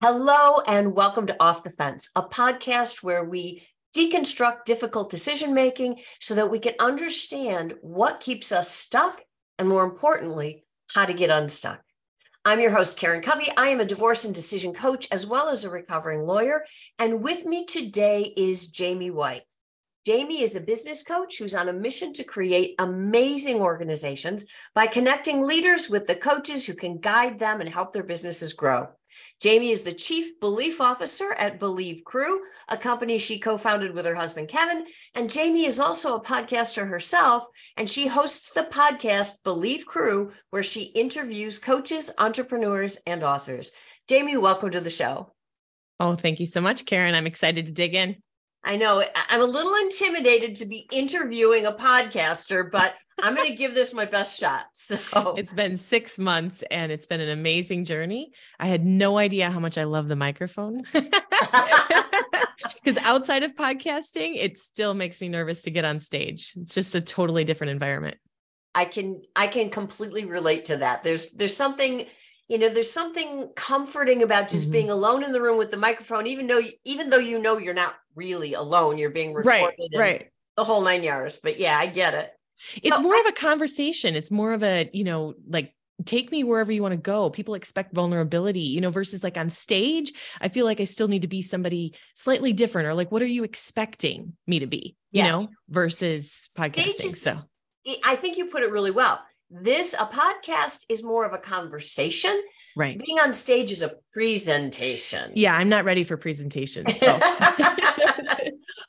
Hello and welcome to Off the Fence, a podcast where we deconstruct difficult decision-making so that we can understand what keeps us stuck and, more importantly, how to get unstuck. I'm your host, Karen Covey. I am a divorce and decision coach as well as a recovering lawyer. And with me today is Jaime White. Jaime is a business coach who's on a mission to create amazing organizations by connecting leaders with the coaches who can guide them and help their businesses grow. Jaime is the Chief Belief Officer at Believe Crew, a company she co-founded with her husband, Kevin. And Jaime is also a podcaster herself, and she hosts the podcast Believe Crew, where she interviews coaches, entrepreneurs, and authors. Jaime, welcome to the show. Oh, thank you so much, Karen. I'm excited to dig in. I know I'm a little intimidated to be interviewing a podcaster, but I'm going to give this my best shot. So it's been 6 months and it's been an amazing journey. I had no idea how much I love the microphone because outside of podcasting, it still makes me nervous to get on stage. It's just a totally different environment. I can completely relate to that. There's something, there's something comforting about just being alone in the room with the microphone, even though you're not really alone, you're being recorded, right. The whole 9 yards. But yeah, I get it. It's more of a conversation. It's more of a, like, take me wherever you want to go. People expect vulnerability, versus like on stage. I feel like I still need to be somebody slightly different, or like, what are you expecting me to be, versus podcasting. I think you put it really well. A podcast is more of a conversation. Right. Being on stage is a presentation. Yeah, I'm not ready for presentations. So.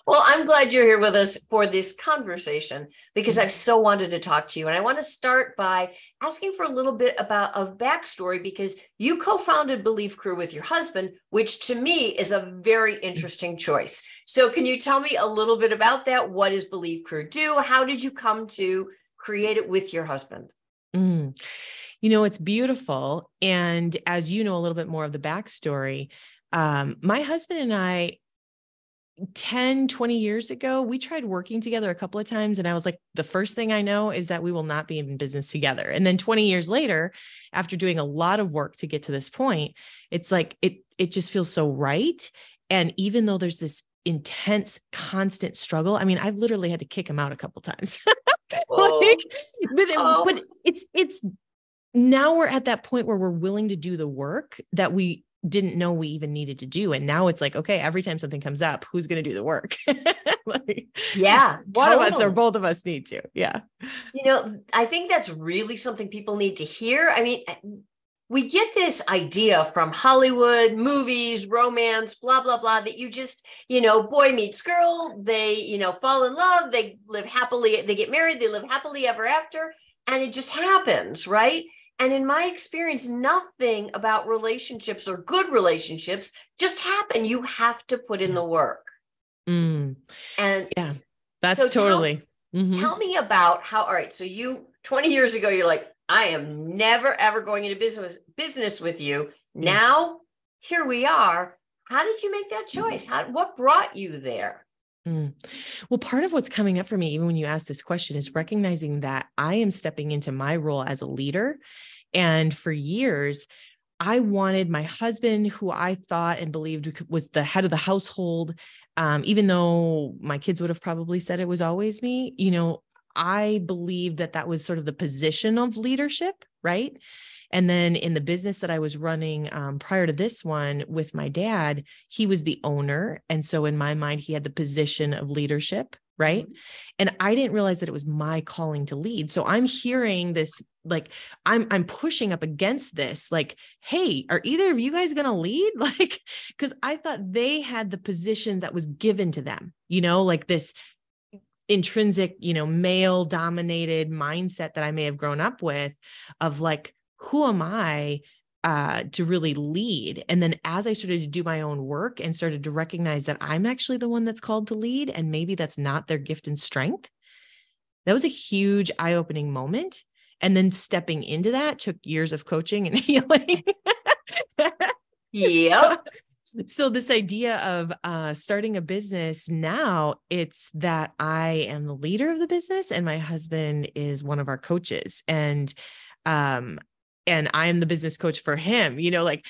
Well, I'm glad you're here with us for this conversation because I've so wanted to talk to you. And I want to start by asking for a little bit of backstory, because you co-founded Believe Crew with your husband, which to me is a very interesting choice. So can you tell me a little bit about that? What does Believe Crew do? How did you come to create it with your husband? It's beautiful. And as you know, a little bit more of the backstory, my husband and I, 10, 20 years ago, we tried working together a couple of times. And I was like, the first thing I know is that we will not be in business together. And then 20 years later, after doing a lot of work to get to this point, it's like, it just feels so right. And even though there's this intense, constant struggle, I mean, I've literally had to kick him out a couple of times. But it's now we're at that point where we're willing to do the work that we didn't know we even needed to do. And now it's like, okay, every time something comes up, who's going to do the work? Yeah. One of us or both of us need to. Yeah. I think that's really something people need to hear. I mean, we get this idea from Hollywood, movies, romance, blah, blah, blah, that you just, boy meets girl, they, fall in love, they live happily, they get married, they live happily ever after. And it just happens, right? And in my experience, nothing about relationships or good relationships just happen. You have to put in the work. And yeah, that's so totally. Tell me about how, all right. So 20 years ago, you're like, I am never, ever going into business with you. Now, here we are. How did you make that choice? What brought you there? Well, part of what's coming up for me, even when you ask this question, is recognizing that I am stepping into my role as a leader. And for years, I wanted my husband, who I thought and believed was the head of the household, even though my kids would have probably said it was always me, I believed that was sort of the position of leadership, right? And then in the business that I was running prior to this one with my dad, he was the owner. And so in my mind, he had the position of leadership, right? And I didn't realize that it was my calling to lead. So I'm hearing this, like, I'm pushing up against this, like, hey, are either of you guys going to lead? Like, because I thought they had the position that was given to them, like this intrinsic, male dominated mindset that I may have grown up with of like, who am I to really lead? And then as I started to do my own work and started to recognize that I'm actually the one that's called to lead, and maybe that's not their gift and strength, that was a huge eye-opening moment. And then stepping into that took years of coaching and healing. Yeah. So this idea of starting a business now, it's that I am the leader of the business and my husband is one of our coaches. And I am the business coach for him, like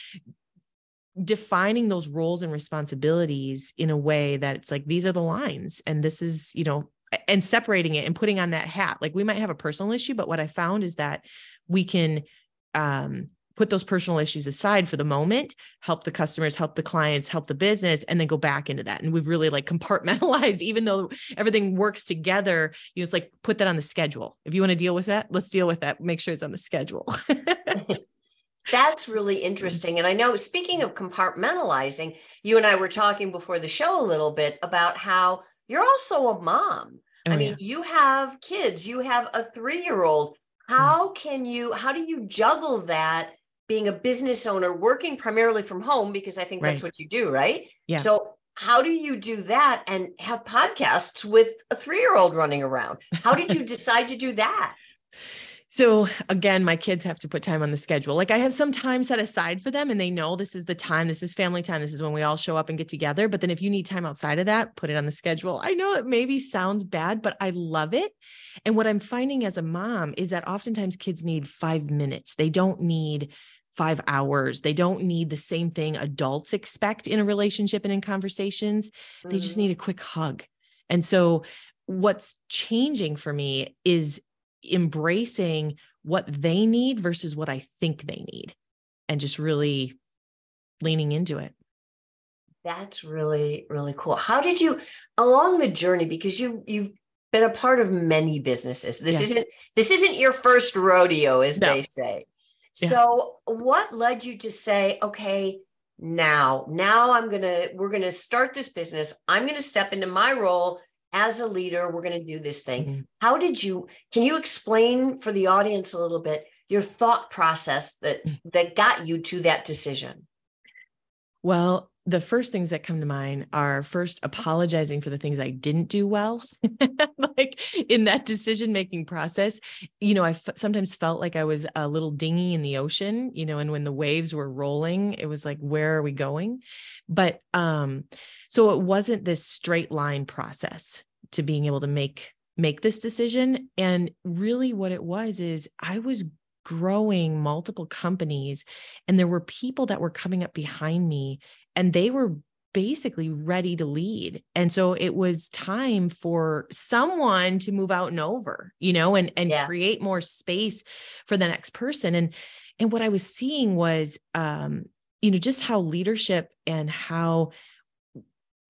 defining those roles and responsibilities in a way that it's like, these are the lines, and this is, and separating it and putting on that hat. Like, we might have a personal issue, but what I found is that we can, put those personal issues aside for the moment, help the customers, help the clients, help the business, and then go back into that. And we've really like compartmentalized, even though everything works together, it's like, put that on the schedule. If you want to deal with that, let's deal with that. Make sure it's on the schedule. That's really interesting. And I know, speaking of compartmentalizing, you and I were talking before the show a little bit about how you're also a mom. I mean, you have kids, you have a 3-year-old. How do you juggle that, being a business owner, working primarily from home, because I think that's what you do, right? Yeah. So how do you do that and have podcasts with a 3-year-old running around? How did you decide to do that? So again, my kids have to put time on the schedule. Like, I have some time set aside for them, and they know this is the time, this is family time. This is when we all show up and get together. But then if you need time outside of that, put it on the schedule. I know it maybe sounds bad, but I love it. And what I'm finding as a mom is that oftentimes kids need 5 minutes. They don't need 5 hours. They don't need the same thing adults expect in a relationship and in conversations. They just need a quick hug. And so what's changing for me is embracing what they need versus what I think they need, and just really leaning into it. That's really, really cool. How did you, along the journey, because you've been a part of many businesses. This isn't your first rodeo, as they say. Yeah. So what led you to say, okay, now we're going to start this business. I'm going to step into my role as a leader. We're going to do this thing. Mm-hmm. Can you explain for the audience a little bit your thought process that got you to that decision? Well, the first things that come to mind are, first, apologizing for the things I didn't do well, like in that decision-making process. I sometimes felt like I was a little dinghy in the ocean, and when the waves were rolling, it was like, where are we going? But, so it wasn't this straight line process to being able to make this decision. And really what it was is, I was growing multiple companies, and there were people that were coming up behind me, and they were basically ready to lead. And so it was time for someone to move out and over, and create more space for the next person. And what I was seeing was, just how leadership and how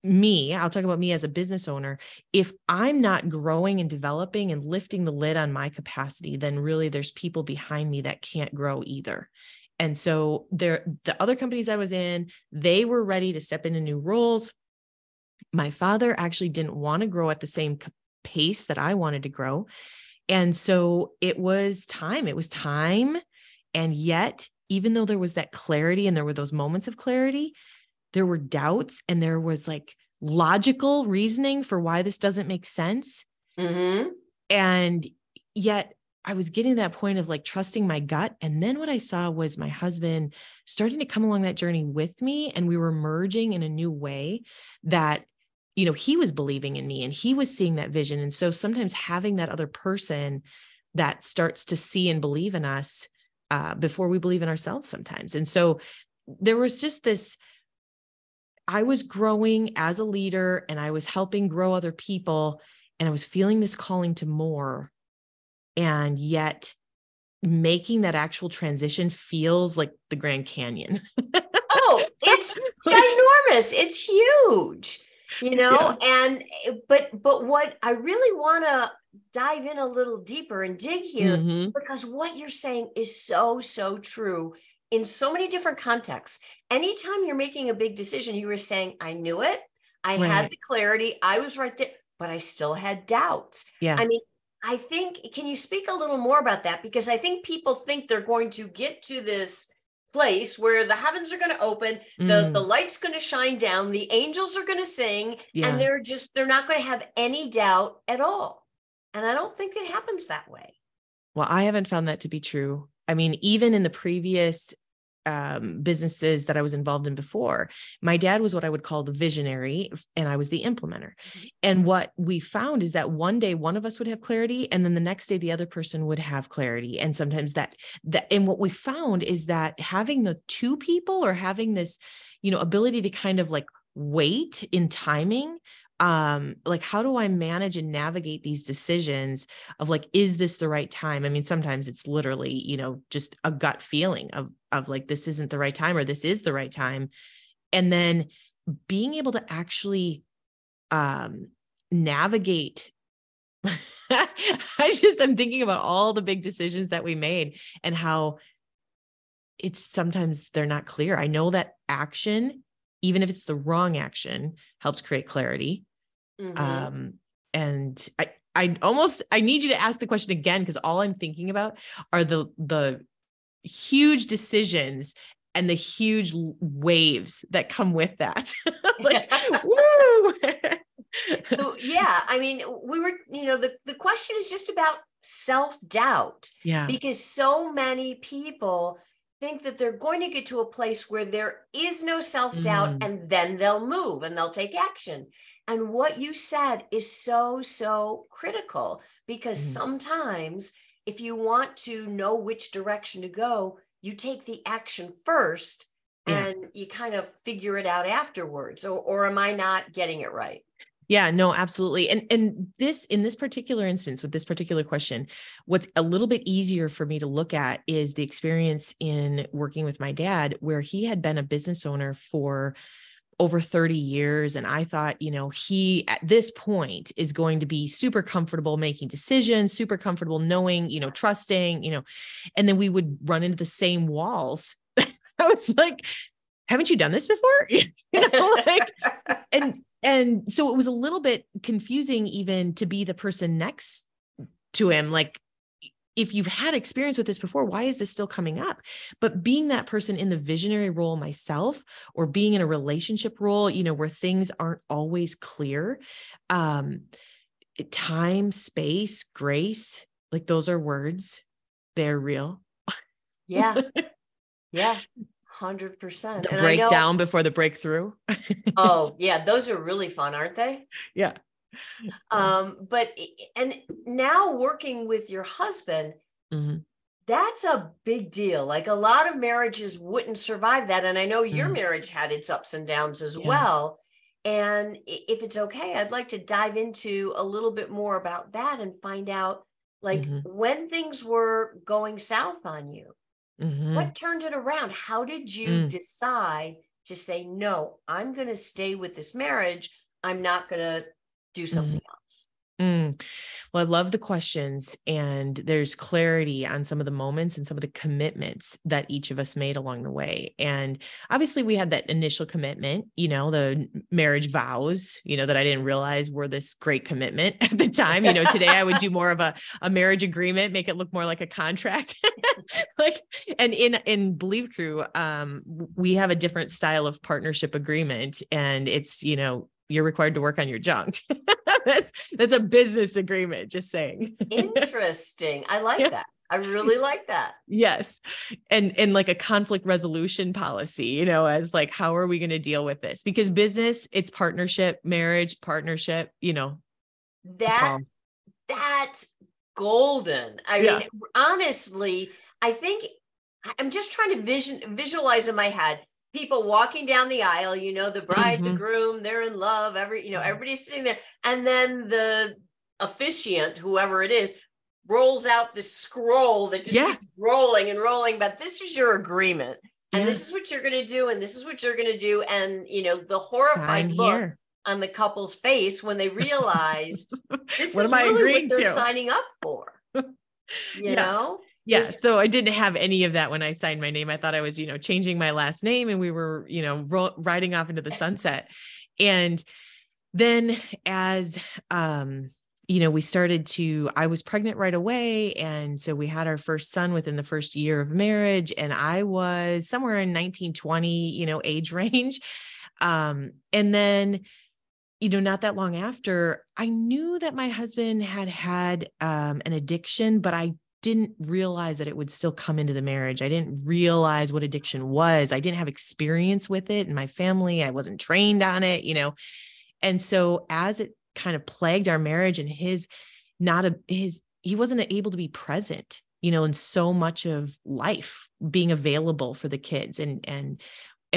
I'll talk about me as a business owner. If I'm not growing and developing and lifting the lid on my capacity, then really there's people behind me that can't grow either. And so the other companies I was in, they were ready to step into new roles. My father actually didn't want to grow at the same pace that I wanted to grow. And so it was time. And yet, even though there was that clarity and there were those moments of clarity, there were doubts, and there was like logical reasoning for why this doesn't make sense. Mm-hmm. And yet I was getting to that point of like trusting my gut. And then what I saw was my husband starting to come along that journey with me, and we were merging in a new way that, he was believing in me and he was seeing that vision. And so sometimes having that other person that starts to see and believe in us before we believe in ourselves sometimes. And so there was just this, I was growing as a leader, and I was helping grow other people, and I was feeling this calling to more. And yet making that actual transition feels like the Grand Canyon. Oh, it's ginormous. It's huge, and, but what I really want to dive in a little deeper and dig here, because what you're saying is so, so true in so many different contexts. Anytime you're making a big decision, you were saying, I knew it. I had the clarity. I was right there, but I still had doubts. Yeah. I mean, I think, can you speak a little more about that? Because I think people think they're going to get to this place where the heavens are going to open, the light's going to shine down, the angels are going to sing, and they're not going to have any doubt at all. And I don't think it happens that way. Well, I haven't found that to be true. I mean, even in the previous businesses that I was involved in before, my dad was what I would call the visionary and I was the implementer. And what we found is that one day one of us would have clarity, and then the next day the other person would have clarity. And sometimes and what we found is that having the two people, or having this, ability to kind of like wait in timing, like, how do I manage and navigate these decisions of like, is this the right time? I mean, sometimes it's literally, just a gut feeling of like, this isn't the right time, or this is the right time. And then being able to actually, navigate. I'm thinking about all the big decisions that we made and how it's sometimes they're not clear. I know that action, even if it's the wrong action, helps create clarity. Mm-hmm. And I need you to ask the question again, because all I'm thinking about are the huge decisions and the huge waves that come with that. Like, woo! So, yeah. I mean, we were, the question is just about self-doubt. Yeah. Because so many people think that they're going to get to a place where there is no self-doubt, and then they'll move and they'll take action. And what you said is so, so critical, because sometimes if you want to know which direction to go, you take the action first and you kind of figure it out afterwards. Or am I not getting it right? Yeah, no, absolutely. And in this particular instance, with this particular question, what's a little bit easier for me to look at is the experience in working with my dad, where he had been a business owner for over 30 years. And I thought, he at this point is going to be super comfortable making decisions, super comfortable knowing, trusting, and then we would run into the same walls. I was like, haven't you done this before? And so it was a little bit confusing even to be the person next to him. Like, if you've had experience with this before, why is this still coming up? But being that person in the visionary role myself, or being in a relationship role, where things aren't always clear, time, space, grace, like those are words. They're real. Yeah. Yeah. 100%. The breakdown before the breakthrough. Oh yeah. Those are really fun, aren't they? Yeah. And now working with your husband, that's a big deal. Like, a lot of marriages wouldn't survive that. And I know your marriage had its ups and downs as well. And if it's okay, I'd like to dive into a little bit more about that and find out, like, when things were going south on you, what turned it around? How did you decide to say, no, I'm going to stay with this marriage, I'm not going to do something else? Well, I love the questions, and there's clarity on some of the moments and some of the commitments that each of us made along the way. And obviously we had that initial commitment, the marriage vows, that I didn't realize were this great commitment at the time. Today I would do more of a marriage agreement, make it look more like a contract. And in Believe Crew, we have a different style of partnership agreement, and it's, you're required to work on your junk. That's a business agreement, just saying. Interesting. I like that. I really like that. Yes. And like a conflict resolution policy, as like, how are we going to deal with this? Because business, it's partnership, marriage, partnership, that's golden. I mean, honestly, I think I'm just trying to visualize in my head people walking down the aisle, the bride, the groom, they're in love, everybody's sitting there. And then the officiant, whoever it is, rolls out this scroll that just keeps rolling and rolling. But this is your agreement. And this is what you're going to do. And this is what you're going to do. And, the horrified look on the couple's face when they realize this is really what they're signing up for, you know? Yeah. So I didn't have any of that when I signed my name. I thought I was, changing my last name, and we were, riding off into the sunset. And then as, we started I was pregnant right away. And so we had our first son within the first year of marriage, and I was somewhere in 1920, age range. And then, not that long after, I knew that my husband had an addiction, but I didn't realize that it would still come into the marriage. I didn't realize what addiction was. I didn't have experience with it in my family. I wasn't trained on it, And so as it kind of plagued our marriage, and he wasn't able to be present, in so much of life, being available for the kids. And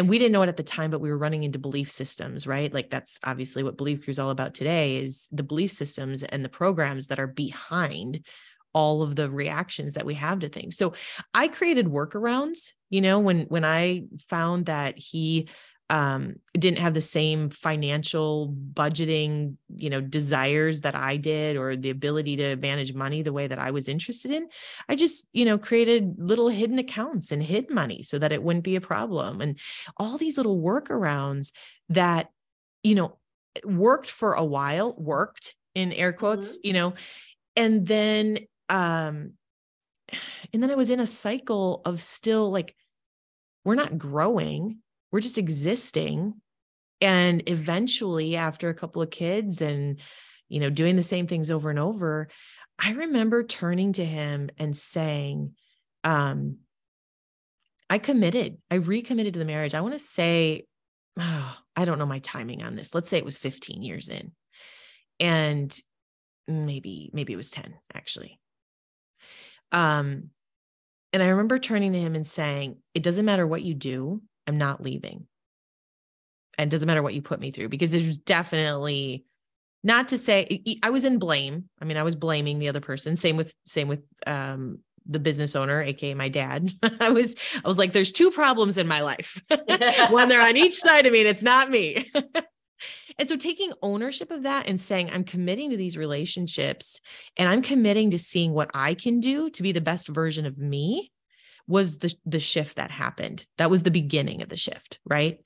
we didn't know it at the time, but we were running into belief systems, right? Like that's obviously what Belief Crew is all about today, is the belief systems and the programs that are behind all of the reactions that we have to things. So I created workarounds, when I found that he didn't have the same financial budgeting, desires that I did, or the ability to manage money the way that I was interested in. I just, created little hidden accounts and hid money so that it wouldn't be a problem. And all these little workarounds that, worked for a while, worked in air quotes, and then I was in a cycle of still like, we're not growing. We're just existing. And eventually, after a couple of kids and, doing the same things over and over, I remember turning to him and saying, I recommitted to the marriage. I want to say, I don't know my timing on this. Let's say it was 15 years in, and maybe it was 10 actually. And I remember turning to him and saying, it doesn't matter what you do, I'm not leaving. And it doesn't matter what you put me through, because there's definitely, not to say I was in blame. I mean, I was blaming the other person. Same with the business owner, AKA my dad. I was like, there's two problems in my life. One, they're on each side of me, and it's not me. And so taking ownership of that and saying, I'm committing to these relationships, and I'm committing to seeing what I can do to be the best version of me, was the shift that happened. That was the beginning of the shift, right?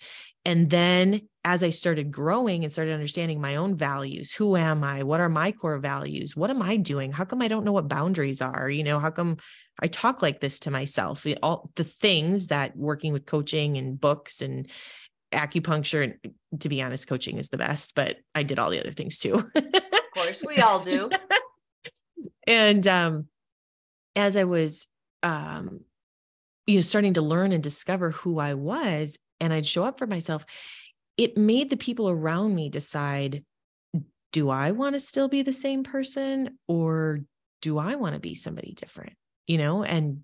And then as I started growing and started understanding my own values, who am I? What are my core values? What am I doing? How come I don't know what boundaries are? How come I talk like this to myself? All the things that working with coaching and books and acupuncture, and to be honest, coaching is the best, but I did all the other things too. Of course, we all do. And as I was, starting to learn and discover who I was, and I'd show up for myself, it made the people around me decide, do I want to still be the same person, or do I want to be somebody different? And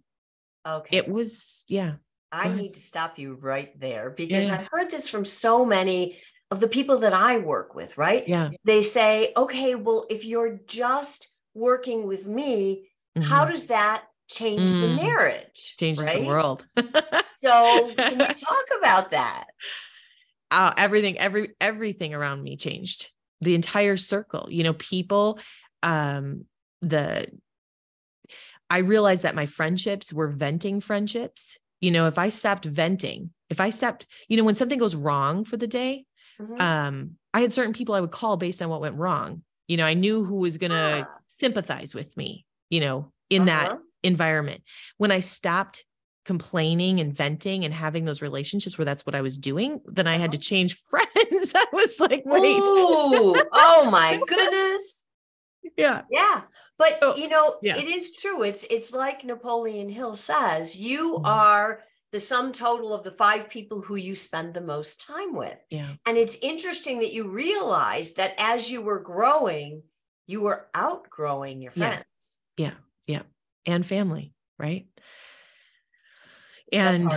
okay, it was, yeah. I need to stop you right there, because I've heard this from so many of the people that I work with, right? Yeah. They say, okay, well, if you're just working with me, how does that change the marriage? Changes right? the world. So can you talk about that? Everything around me changed. The entire circle, people, I realized that my friendships were venting friendships. If I stopped venting, when something goes wrong for the day, I had certain people I would call based on what went wrong. I knew who was going to sympathize with me, in that environment. When I stopped complaining and venting and having those relationships where that's what I was doing, then I had to change friends. I was like, wait. Ooh, oh my goodness. Yeah. Yeah. But So, it is true. It's like Napoleon Hill says, you are the sum total of the 5 people who you spend the most time with. Yeah. And it's interesting that you realized that as you were growing, you were outgrowing your friends. Yeah. And family, right? And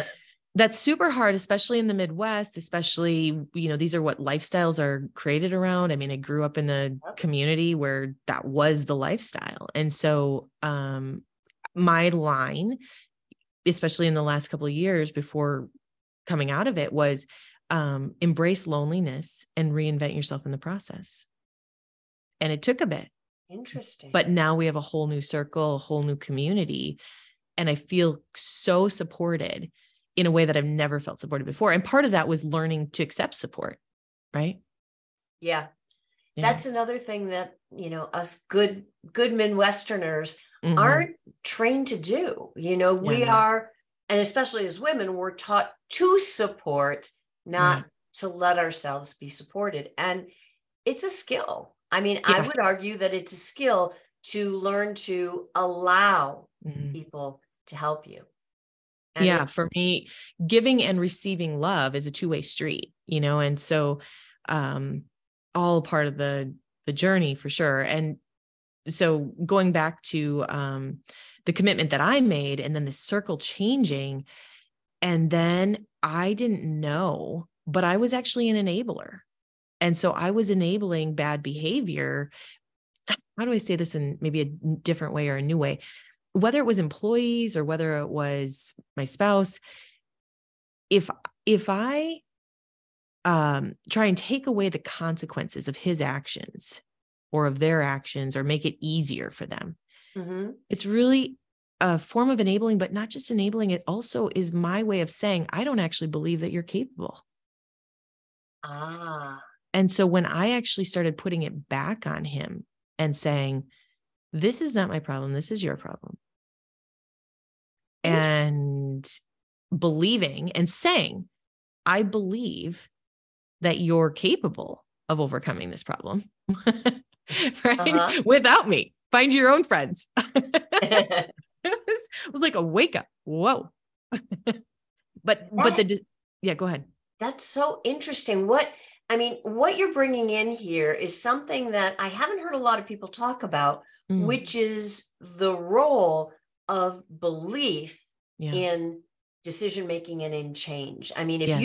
that's super hard, especially in the Midwest, especially, these are what lifestyles are created around. I mean, I grew up in a community where that was the lifestyle. And so, my line, especially in the last couple of years before coming out of it, was, embrace loneliness and reinvent yourself in the process. And it took a bit. Interesting. But now we have a whole new circle, a whole new community. And I feel so supported in a way that I've never felt supported before. And part of that was learning to accept support. Right. Yeah. That's another thing that, us good Midwesterners aren't trained to do. We are, and especially as women, we're taught to support, not to let ourselves be supported. And it's a skill. I mean, I would argue that it's a skill to learn to allow Mhm. people to help you. And Yeah, for me, giving and receiving love is a two-way street, and so all part of the journey for sure. And so going back to the commitment that I made and then the circle changing, and then I didn't know, but I was actually an enabler. And so I was enabling bad behavior. How do I say this in maybe a different way or a new way? Whether it was employees or whether it was my spouse, if I try and take away the consequences of his actions or of their actions or make it easier for them, it's really a form of enabling, but not just enabling. It also is my way of saying, I don't actually believe that you're capable. And so when I actually started putting it back on him and saying, this is not my problem, this is your problem. And believing and saying, I believe that you're capable of overcoming this problem, right? Without me, find your own friends. It was like a wake up. Whoa. but yeah, go ahead. That's so interesting. What you're bringing in here is something that I haven't heard a lot of people talk about, which is the role of belief in decision making and in change. I mean, if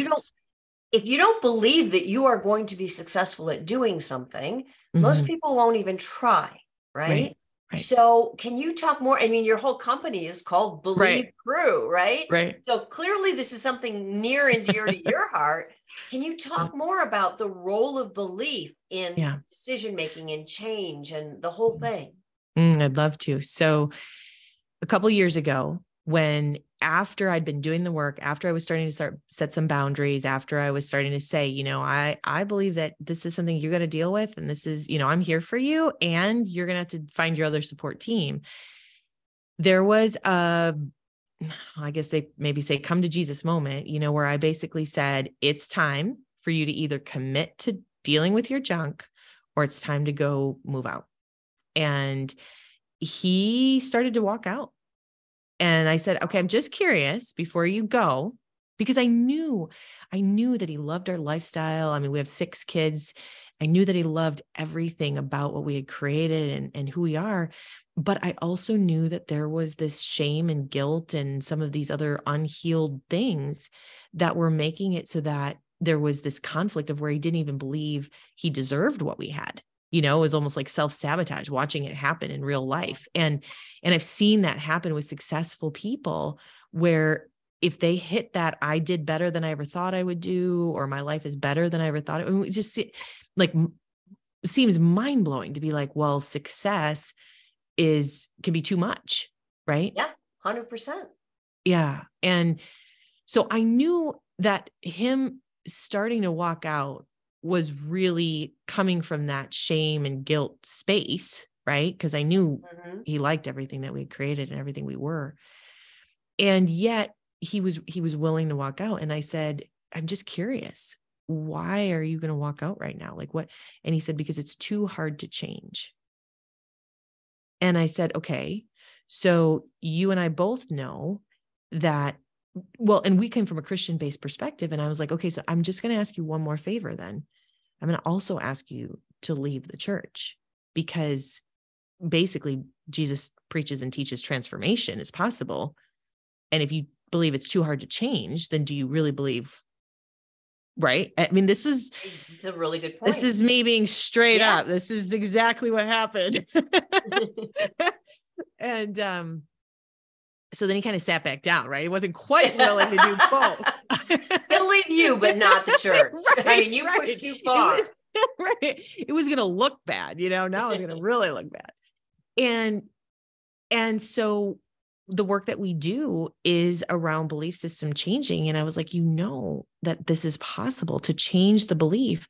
you don't believe that you are going to be successful at doing something, most people won't even try, right? Right. So can you talk more? I mean, your whole company is called Believe Crew, right? Right. So clearly this is something near and dear to your heart. Can you talk more about the role of belief in decision-making and change and the whole thing? I'd love to. So a couple of years ago, after I'd been doing the work, after I was starting to set some boundaries, after I was starting to say, I believe that this is something you're going to deal with. And this is, I'm here for you and you're going to have to find your other support team. There was I guess they maybe say come to Jesus moment, where I basically said, it's time for you to either commit to dealing with your junk or it's time to go move out. And he started to walk out. And I said, okay, I'm just curious before you go, because I knew that he loved our lifestyle. I mean, we have 6 kids. I knew that he loved everything about what we had created and who we are. But I also knew that there was this shame and guilt and some of these other unhealed things that were making it so that there was this conflict of where he didn't even believe he deserved what we had. It was almost like self-sabotage, watching it happen in real life. And I've seen that happen with successful people where if they hit that, I did better than I ever thought I would do, or my life is better than I ever thought it just like seems mind blowing to be like, well, success can be too much. Right. Yeah. 100%. Yeah. And so I knew that him starting to walk out was really coming from that shame and guilt space, right? Because I knew he liked everything that we created and everything we were. And yet he was willing to walk out. And I said, I'm just curious, why are you going to walk out right now? Like what? And he said, because it's too hard to change. And I said, okay, so you and I both know that. Well, and we came from a Christian-based perspective. And I was like, okay, so I'm just going to ask you one more favor then. I'm going to also ask you to leave the church, because basically Jesus preaches and teaches transformation is possible. And if you believe it's too hard to change, then do you really believe? Right. I mean, it's a really good point. This is me being straight up. This is exactly what happened. And, so then he kind of sat back down, right? He wasn't quite willing to do both. He'll leave you, but not the church. Right, I mean, you pushed too far. It was going to look bad, now it's going to really look bad. And so the work that we do is around belief system changing. And I was like, that this is possible to change the belief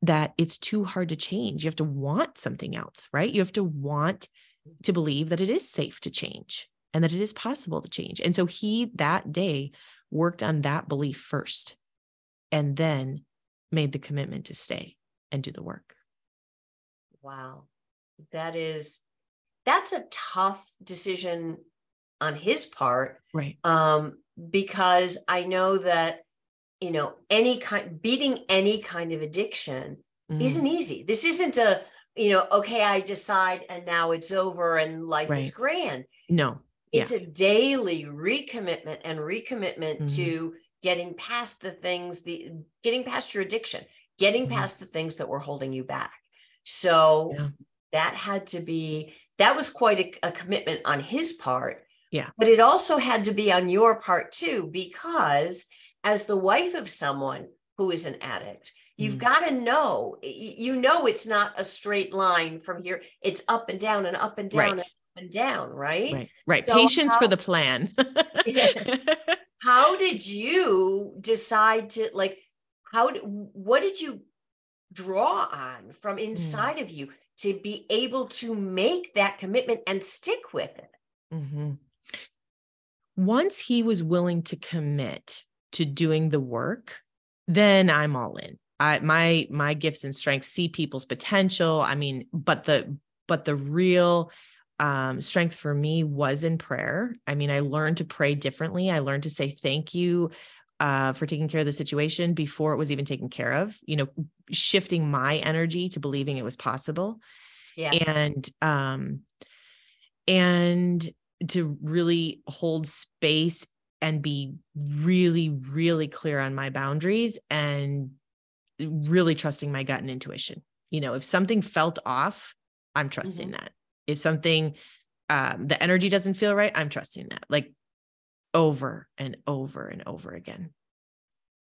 that it's too hard to change. You have to want something else, right? You have to want to believe that it is safe to change and that it is possible to change. And so he that day worked on that belief first and then made the commitment to stay and do the work. Wow. That's a tough decision on his part. Right. Because I know that, beating any kind of addiction isn't easy. This isn't a, okay, I decide and now it's over and life is grand. No. It's a daily recommitment and recommitment to getting past getting past your addiction, getting past the things that were holding you back. So that was quite a commitment on his part. Yeah. But it also had to be on your part too, because as the wife of someone who is an addict, you've got to know, it's not a straight line from here. It's up and down and up and down and up and down, right? Right. So patience for the plan. How did you decide to what did you draw on from inside of you to be able to make that commitment and stick with it? Once he was willing to commit to doing the work, then I'm all in. My gifts and strengths see people's potential. I mean, but the real strength for me was in prayer. I mean, I learned to pray differently. I learned to say thank you for taking care of the situation before it was even taken care of, shifting my energy to believing it was possible. Yeah. And to really hold space and be really, really clear on my boundaries and really trusting my gut and intuition. If something felt off, I'm trusting that. If something, the energy doesn't feel right, I'm trusting that, like over and over and over again.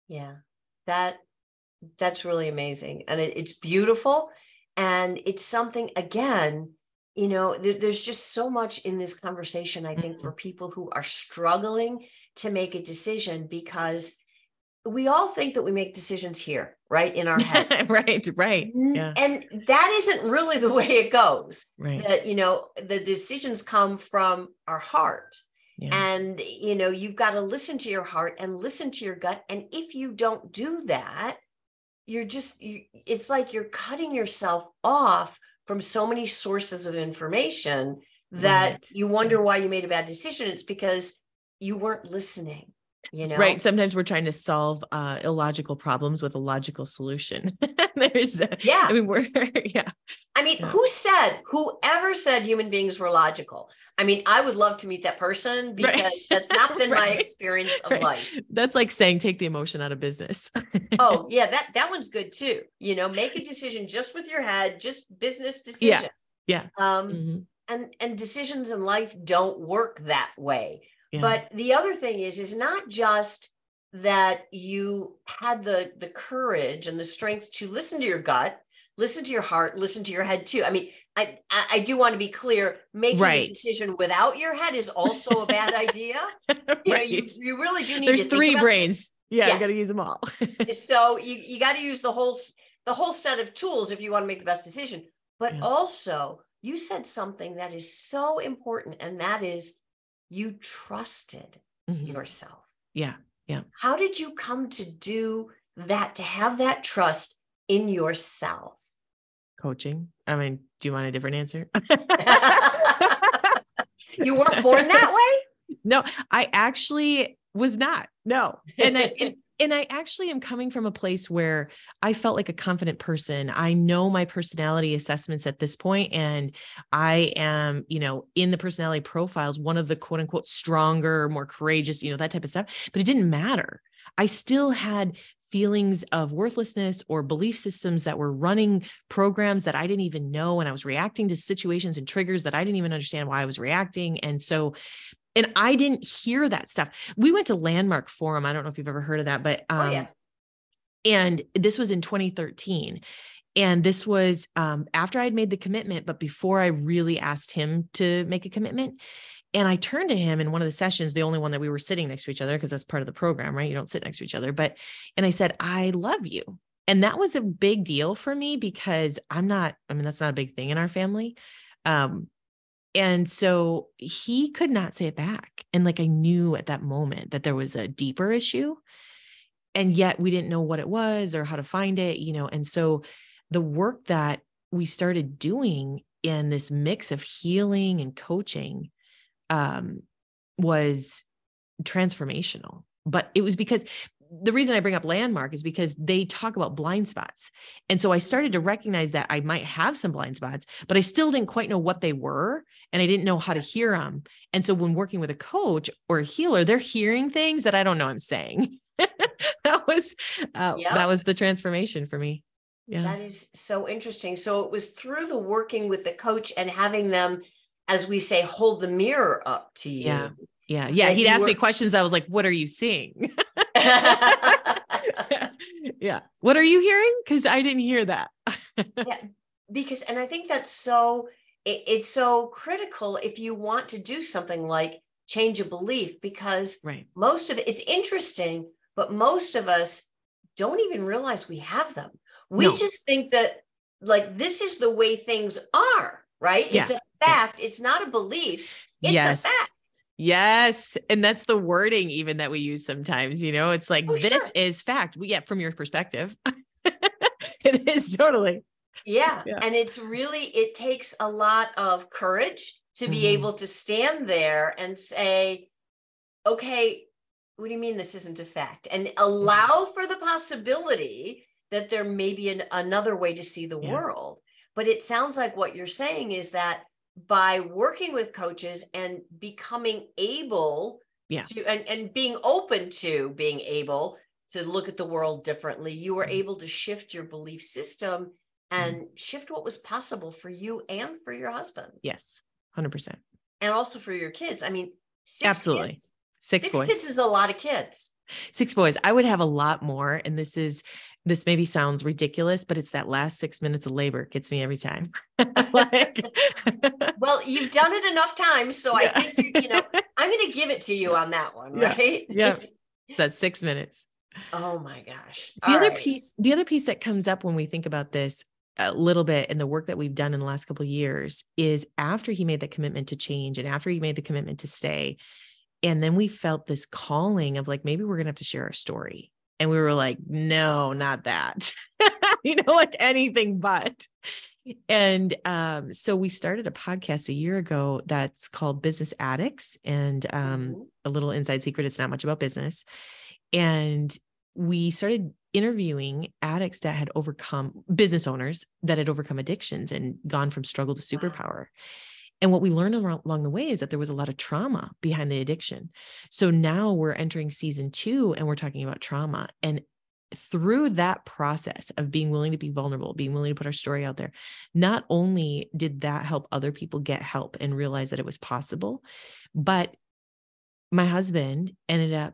Yeah, that's really amazing. And it's beautiful. And it's something, again, there's just so much in this conversation, I think, for people who are struggling to make a decision, because we all think that we make decisions here, right, in our head. Right. Yeah. And that isn't really the way it goes. Right. That, the decisions come from our heart. Yeah. And, you've got to listen to your heart and listen to your gut. And if you don't do that, it's like you're cutting yourself off from so many sources of information that you wonder why you made a bad decision. It's because you weren't listening. Right. Sometimes we're trying to solve illogical problems with a logical solution. Whoever said human beings were logical? I mean, I would love to meet that person, because that's not been my experience of life. That's like saying, take the emotion out of business. Oh yeah. That one's good too. Make a decision just with your head, just business decision. Yeah. And decisions in life don't work that way. Yeah. But the other thing is not just that you had the courage and the strength to listen to your gut, listen to your heart, listen to your head too. I mean, I do want to be clear, making a decision without your head is also a bad idea. You really do need There's to three brains. Yeah. You got to use them all. So you got to use the whole set of tools if you want to make the best decision. But also, you said something that is so important, and that is, you trusted yourself. Yeah. How did you come to do that, to have that trust in yourself? Coaching. I mean, do you want a different answer? You weren't born that way? No, I actually was not. No. And I actually am coming from a place where I felt like a confident person. I know my personality assessments at this point, and I am, in the personality profiles, one of the quote unquote stronger, more courageous, that type of stuff, but it didn't matter. I still had feelings of worthlessness or belief systems that were running programs that I didn't even know. And I was reacting to situations and triggers that I didn't even understand why I was reacting. And I didn't hear that stuff. We went to Landmark Forum. I don't know if you've ever heard of that, but, and this was in 2013. And this was, after I'd made the commitment, but before I really asked him to make a commitment. And I turned to him in one of the sessions, the only one that we were sitting next to each other, because that's part of the program, right? You don't sit next to each other, and I said, I love you. And that was a big deal for me, because that's not a big thing in our family. And so he could not say it back. And I knew at that moment that there was a deeper issue, and yet we didn't know what it was or how to find it, And so the work that we started doing in this mix of healing and coaching, was transformational. But it was because the reason I bring up Landmark is because they talk about blind spots. And so I started to recognize that I might have some blind spots, but I still didn't quite know what they were. And I didn't know how to hear them. And so when working with a coach or a healer, they're hearing things that I don't know I'm saying. that was the transformation for me. Yeah. That is so interesting. So it was through the working with the coach and having them, as we say, hold the mirror up to you. Yeah. Yeah. Yeah. He'd ask me questions. I was like, what are you seeing? Yeah. What are you hearing? Because I didn't hear that. Yeah. Because, and I think that's it's so critical if you want to do something like change a belief, because most of it's interesting, but most of us don't even realize we have them. We just think that like, this is the way things are, right? Yeah. It's a fact. Yeah. It's not a belief. It's a fact. Yes. And that's the wording even that we use sometimes, it's like, this is fact. We get from your perspective. It is totally. Yeah. And it's really, it takes a lot of courage to be able to stand there and say, okay, what do you mean this isn't a fact? And allow for the possibility that there may be another way to see the world. But it sounds like what you're saying is that by working with coaches and becoming able to, and being open to being able to look at the world differently, you were able to shift your belief system and shift what was possible for you and for your husband. Yes, 100%. And also for your kids. I mean, 6 Absolutely. kids. Six boys. Kids is a lot of kids. 6 boys. I would have a lot more. And this maybe sounds ridiculous, but it's that last 6 minutes of labor gets me every time. Well, you've done it enough times. So I think, I'm going to give it to you on that one. Right. Yeah. It's that 6 minutes. Oh my gosh. The other piece that comes up when we think about this a little bit in the work that we've done in the last couple of years is after he made the commitment to change and after he made the commitment to stay. And then we felt this calling of like, maybe we're going to have to share our story. And we were like, no, not that, like anything but. And so we started a podcast a year ago that's called Business Addicts. And a little inside secret, it's not much about business. And we started interviewing addicts that had overcome, business owners that had overcome addictions and gone from struggle to superpower. And what we learned along the way is that there was a lot of trauma behind the addiction. So now we're entering season 2 and we're talking about trauma. And through that process of being willing to be vulnerable, being willing to put our story out there, not only did that help other people get help and realize that it was possible, but my husband ended up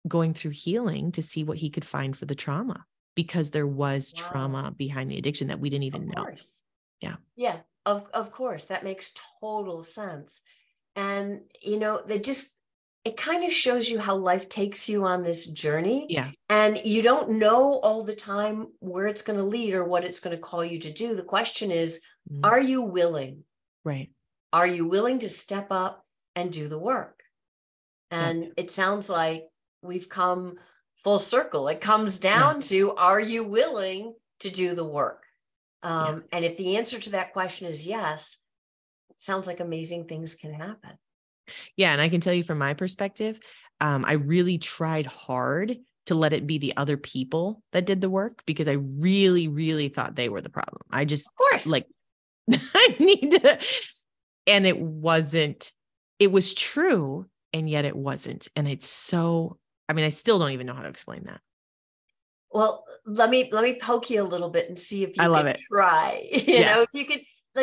going through healing to see what he could find for the trauma, because there was trauma behind the addiction that we didn't even know. Yeah. Yeah. Of course, that makes total sense. And, it kind of shows you how life takes you on this journey. Yeah. And you don't know all the time where it's going to lead or what it's going to call you to do. The question is, are you willing? Right. Are you willing to step up and do the work? And it sounds like we've come full circle. It comes down to, are you willing to do the work? And if the answer to that question is yes, it sounds like amazing things can happen. Yeah. And I can tell you from my perspective, I really tried hard to let it be the other people that did the work, because I really, really thought they were the problem. I just, of course, I need to, and it wasn't, it was true. And yet it wasn't. And it's so, I still don't even know how to explain that. Well, let me poke you a little bit and see if you can try, if you could,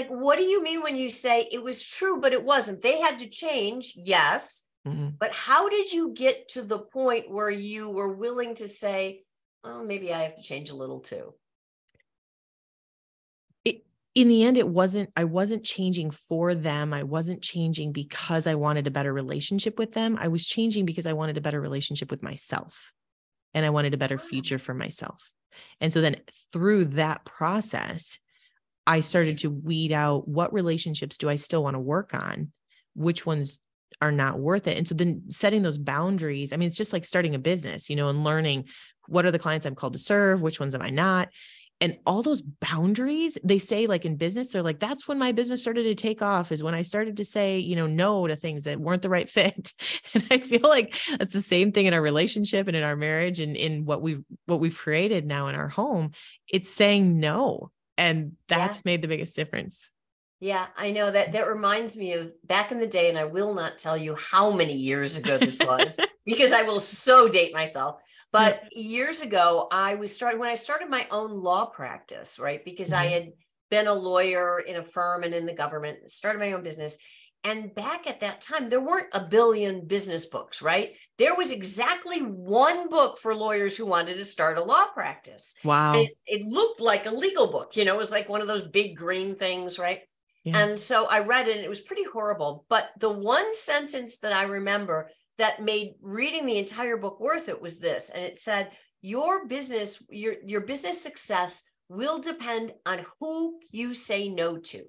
what do you mean when you say it was true, but it wasn't? They had to change. Yes. Mm-hmm. But how did you get to the point where you were willing to say, oh, maybe I have to change a little too? In the end, I wasn't changing for them. I wasn't changing because I wanted a better relationship with them. I was changing because I wanted a better relationship with myself. And I wanted a better future for myself. And so then through that process, I started to weed out what relationships do I still want to work on, which ones are not worth it. And so then setting those boundaries, it's just like starting a business, and learning what are the clients I'm called to serve, which ones am I not? And all those boundaries, they say like in business, they're like, that's when my business started to take off, is when I started to say, no to things that weren't the right fit. And I feel like that's the same thing in our relationship and in our marriage and in what we've created now in our home. It's saying no. And that's made the biggest difference. Yeah, I know that reminds me of back in the day, and I will not tell you how many years ago this was because I will so date myself. But years ago, when I started my own law practice, right? Because I had been a lawyer in a firm and in the government, started my own business. And back at that time, there weren't a billion business books, right? There was exactly one book for lawyers who wanted to start a law practice. Wow. And it looked like a legal book, it was like one of those big green things, right? Yeah. And so I read it and it was pretty horrible. But the one sentence that I remember that made reading the entire book worth it was this. And it said, your business success will depend on who you say no to.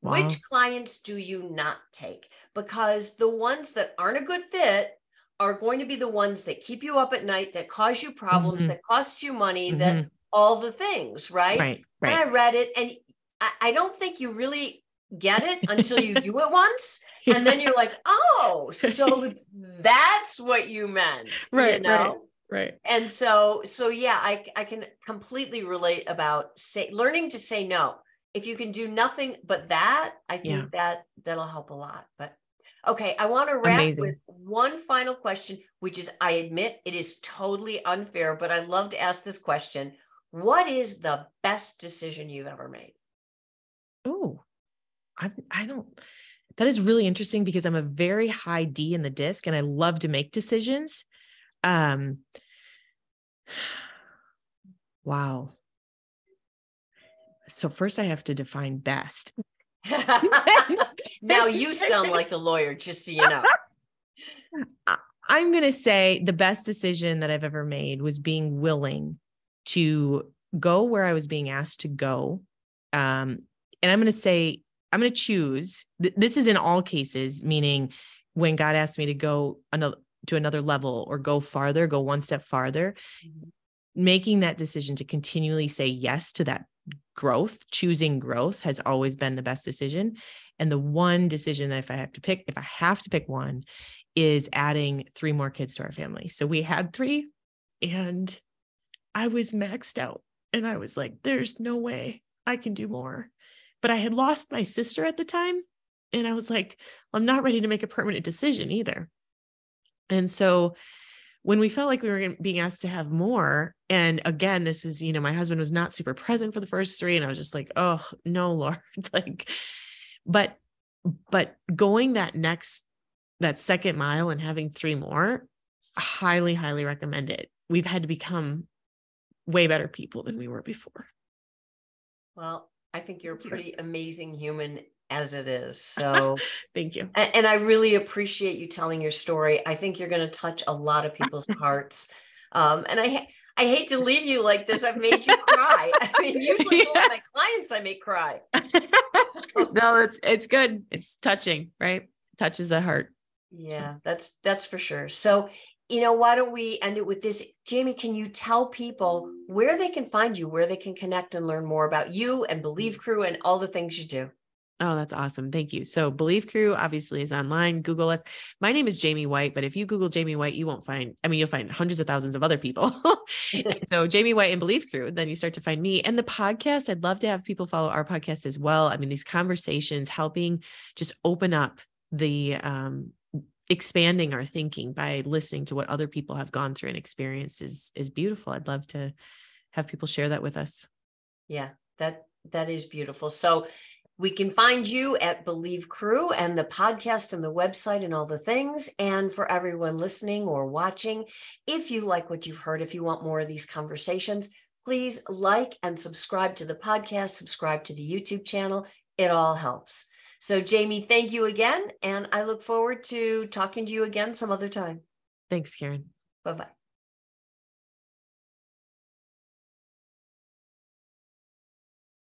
Wow. Which clients do you not take? Because the ones that aren't a good fit are going to be the ones that keep you up at night, that cause you problems, that cost you money, that all the things, right? Right. And I read it, and I don't think you really get it until you do it once. And then you're like, oh, so that's what you meant, right? Right. And so yeah, I can completely relate about learning to say no. If you can do nothing but that, I think that'll help a lot. But okay, I want to wrap with one final question, which is, I admit it is totally unfair, but I love to ask this question. What is the best decision you've ever made? Oh, I don't, that is really interesting because I'm a very high D in the disc and I love to make decisions. Wow. So first I have to define best. Now you sound like the lawyer, just so you know. I'm going to say the best decision that I've ever made was being willing to go where I was being asked to go. And I'm going to choose. This is in all cases, meaning when God asked me to go to another level or go farther, go one step farther, making that decision to continually say yes to that growth, choosing growth has always been the best decision. And the one decision that if I have to pick one, is adding 3 more kids to our family. So we had 3 and I was maxed out and I was like, there's no way I can do more. But I had lost my sister at the time. And I was like, I'm not ready to make a permanent decision either. And so when we felt like we were being asked to have more, and again, this is, my husband was not super present for the first 3. And I was just like, oh no, Lord, but going that second mile and having 3 more, highly, highly recommend it. We've had to become way better people than we were before. Well, I think you're a pretty amazing human as it is. So thank you. And I really appreciate you telling your story. I think you're going to touch a lot of people's hearts. And I hate to leave you like this. I've made you cry. I mean, usually it's only my clients I make cry. No, it's good. It's touching, right? Touches the heart. Yeah, that's for sure. So, why don't we end it with this? Jaime, can you tell people where they can find you, where they can connect and learn more about you and Believe Crew and all the things you do? Oh, that's awesome. Thank you. So Believe Crew obviously is online. Google us. My name is Jaime White, but if you Google Jaime White, you'll find hundreds of thousands of other people. So Jaime White and Believe Crew, then you start to find me. And the podcast, I'd love to have people follow our podcast as well. I mean, these conversations helping just open up the, expanding our thinking by listening to what other people have gone through and experienced is beautiful. I'd love to have people share that with us. Yeah, that is beautiful. So we can find you at Believe Crew and the podcast and the website and all the things. And for everyone listening or watching, if you like what you've heard, if you want more of these conversations, please like and subscribe to the podcast, subscribe to the YouTube channel. It all helps. So Jaime, thank you again. And I look forward to talking to you again some other time. Thanks, Karen. Bye-bye.